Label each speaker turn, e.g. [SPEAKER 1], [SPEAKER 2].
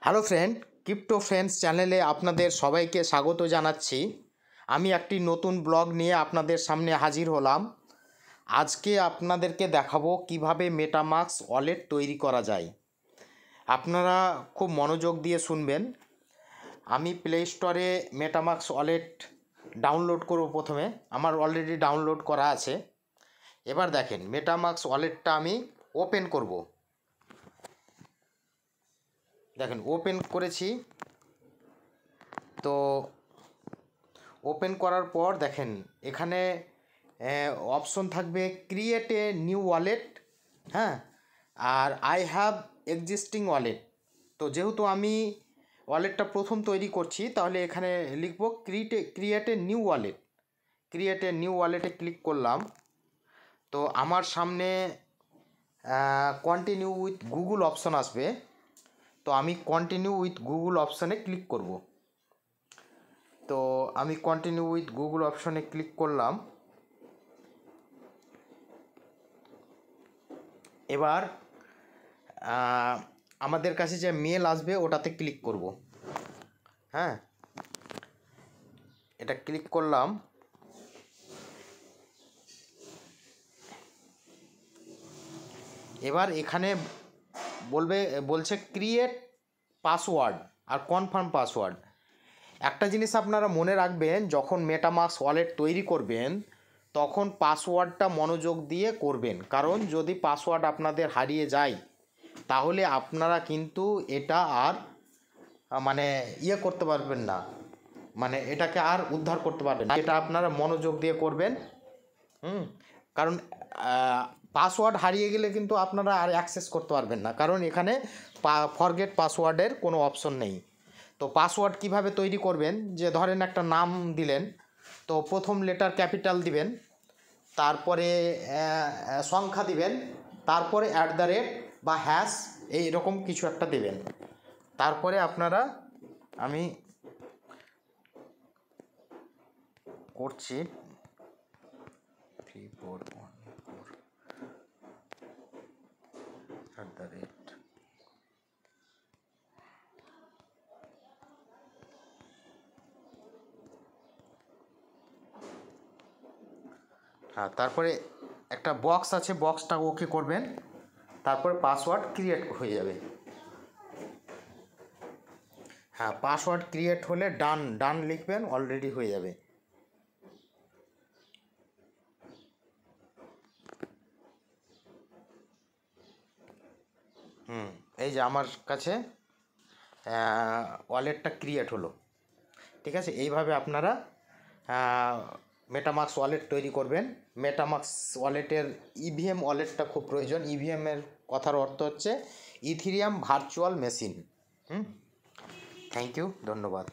[SPEAKER 1] Hello friend, crypto friends চ্যানেলে আপনাদের সবাইকে স্বাগত জানাচ্ছি। আমি একটি নতুন ব্লগ নিয়ে আপনাদের সামনে হাজির হলাম। আজকে আপনাদেরকে দেখাবো কিভাবে মেটামাস্ক ওয়ালেট তৈরি করা যায়। আপনারা খুব মনোযোগ দিয়ে শুনবেন। আমি প্লে স্টোরে মেটামাস্ক ওয়ালেট ডাউনলোড করব। প্রথমে আমার অলরেডি ডাউনলোড করা আছে। এবার দেখেন মেটামাস্ক ওয়ালেটটা আমি ওপেন করব। দেখেন ওপেন করেছি। তো ওপেন করার পর দেখেন এখানে অপশন থাকবে ক্রিয়েট এ নিউ ওয়ালেট, হ্যাঁ, আর আই হ্যাভ এক্সিস্টিং ওয়ালেট। তো যেহেতু আমি ওয়ালেটটা প্রথম তৈরি করছি, তাহলে এখানে লিখব create a new wallet. Create a new ওয়ালেটে ক্লিক করলাম। তো আমার সামনে কন্টিনিউ উইথ গুগল অপশন আসবে। তো আমি কন্টিনিউ উইথ গুগল অপশানে ক্লিক করব। তো আমি কন্টিনিউ উইথ গুগল অপশনে ক্লিক করলাম। এবার আমাদের কাছে যে মেল আসবে ওটাতে ক্লিক করব। হ্যাঁ, এটা ক্লিক করলাম। এবার এখানে বলছে ক্রিয়েট পাসওয়ার্ড আর কনফার্ম পাসওয়ার্ড। একটা জিনিস আপনারা মনে রাখবেন, যখন মেটামাস্ক ওয়ালেট তৈরি করবেন তখন পাসওয়ার্ডটা মনোযোগ দিয়ে করবেন, কারণ যদি পাসওয়ার্ড আপনাদের হারিয়ে যায় তাহলে আপনারা কিন্তু এটা আর করতে পারবেন না, এটাকে আর উদ্ধার করতে পারবেন না। এটা আপনারা মনোযোগ দিয়ে করবেন। কারণ পাসওয়ার্ড হারিয়ে গেলে কিন্তু আপনারা আর অ্যাক্সেস করতে পারবেন না, কারণ এখানে ফরগেট পাসওয়ার্ডের কোনো অপশন নেই। তো পাসওয়ার্ড কিভাবে তৈরি করবেন, যে ধরেন একটা নাম দিলেন, তো প্রথম লেটার ক্যাপিটাল দিবেন, তারপরে সংখ্যা দিবেন, তারপরে @ বা হ্যাশ এইরকম কিছু একটা দেবেন। তারপরে আপনারা, আমি করছি 3414 @ হ্যাঁ, তারপরে একটা বক্স আছে, বক্সটা ওকে করবেন, তারপরে পাসওয়ার্ড ক্রিয়েট হয়ে যাবে। হ্যাঁ, পাসওয়ার্ড ক্রিয়েট হলে ডান লিখবেন, অলরেডি হয়ে যাবে। এই যে আমার কাছে ওয়ালেটটা ক্রিয়েট হলো। ঠিক আছে, এইভাবে আপনারা মেটামাস্ক ওয়ালেট তৈরি করবেন। মেটামাস্ক ওয়ালেটের ইভিএম ওয়ালেটটা খুব প্রয়োজন। ইভিএমের কথার অর্থ হচ্ছে Ethereum virtual machine. Thank you, ধন্যবাদ।